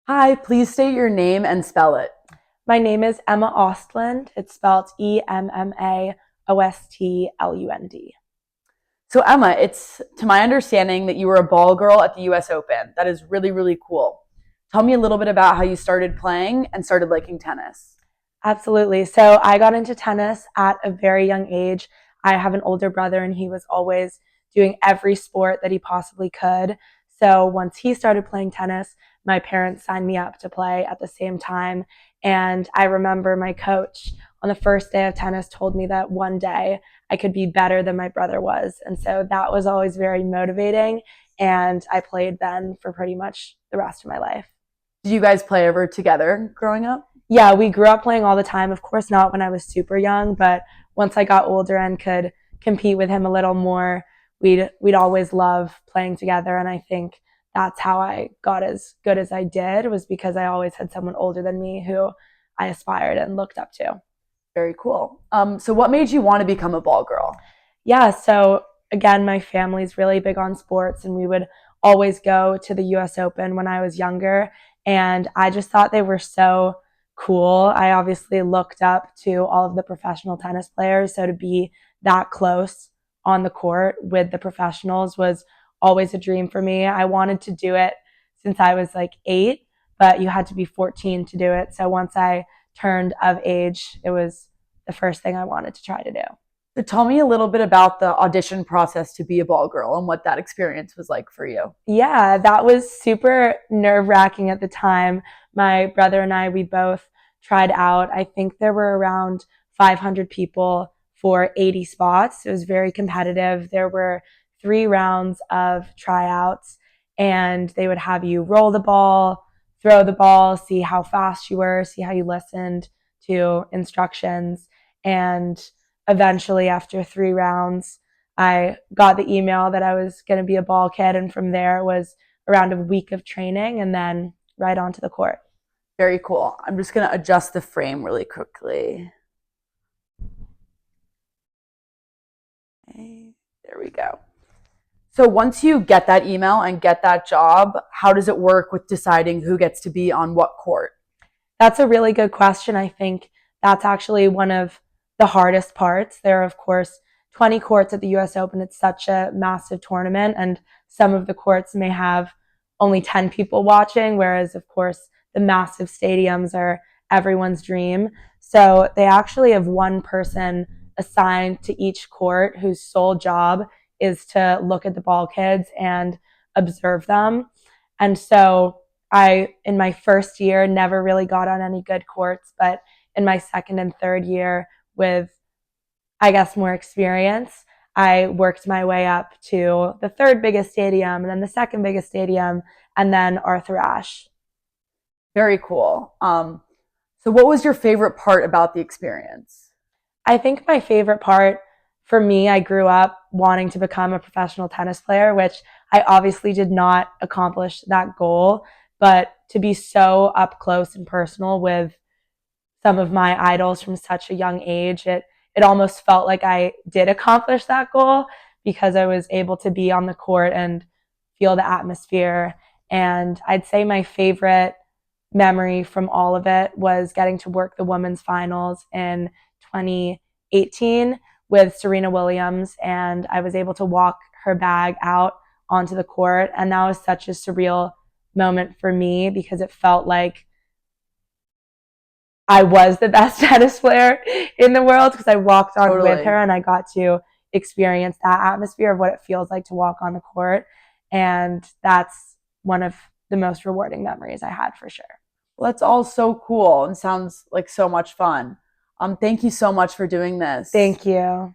Hi, please state your name and spell it. My name is Emma Östlund. It's spelled Emmaostlund. So, Emma, it's to my understanding that you were a ball girl at the US Open. That is really, really cool. Tell me a little bit about how you started playing and started liking tennis. Absolutely. So I got into tennis at a very young age. I have an older brother, and he was always doing every sport that he possibly could. So once he started playing tennis, my parents signed me up to play at the same time. And I remember my coach on the first day of tennis told me that one day I could be better than my brother was. And so that was always very motivating. And I played then for pretty much the rest of my life. Did you guys play ever together growing up? Yeah, we grew up playing all the time. Of course, not when I was super young, but once I got older and could compete with him a little more, we'd always love playing together. And I think that's how I got as good as I did, was because I always had someone older than me who I aspired and looked up to. Very cool. So, what made you want to become a ball girl? Yeah, so again, my family's really big on sports, and we would always go to the US Open when I was younger. And I just thought they were so cool. I obviously looked up to all of the professional tennis players. So to be that close on the court with the professionals was always a dream for me. I wanted to do it since I was like 8, but you had to be 14 to do it. So once I turned of age, it was the first thing I wanted to try to do. So, tell me a little bit about the audition process to be a ball girl and what that experience was like for you. Yeah, that was super nerve wracking at the time. My brother and I, we both tried out. I think there were around 500 people for 80 spots. It was very competitive. There were 3 rounds of tryouts, and they would have you roll the ball, throw the ball, see how fast you were, see how you listened to instructions. And eventually, after 3 rounds, I got the email that I was going to be a ball kid, and from there it was around a week of training and then right onto the court. Very cool. I'm just going to adjust the frame really quickly. Okay, there we go. So once you get that email and get that job, how does it work with deciding who gets to be on what court? That's a really good question. I think that's actually one of the hardest parts. There are, of course, 20 courts at the US Open. It's such a massive tournament, and some of the courts may have only 10 people watching, whereas, of course, the massive stadiums are everyone's dream. So they actually have one person assigned to each court whose sole job is to look at the ball kids and observe them. And so in my first year, never really got on any good courts, but in my second and third year, with, I guess, more experience, I worked my way up to the third biggest stadium, and then the second biggest stadium, and then Arthur Ashe. Very cool. So what was your favorite part about the experience? I think my favorite part for me, I grew up wanting to become a professional tennis player, which I obviously did not accomplish that goal, but to be so up close and personal with some of my idols from such a young age, it almost felt like I did accomplish that goal because I was able to be on the court and feel the atmosphere. And I'd say my favorite memory from all of it was getting to work the women's finals in 2018 with Serena Williams, and I was able to walk her bag out onto the court, and that was such a surreal moment for me because it felt like I was the best tennis player in the world because I walked on Totally. with her, and I got to experience that atmosphere of what it feels like to walk on the court. And that's one of the most rewarding memories I had, for sure. Well, that's all so cool and sounds like so much fun. Thank you so much for doing this. Thank you.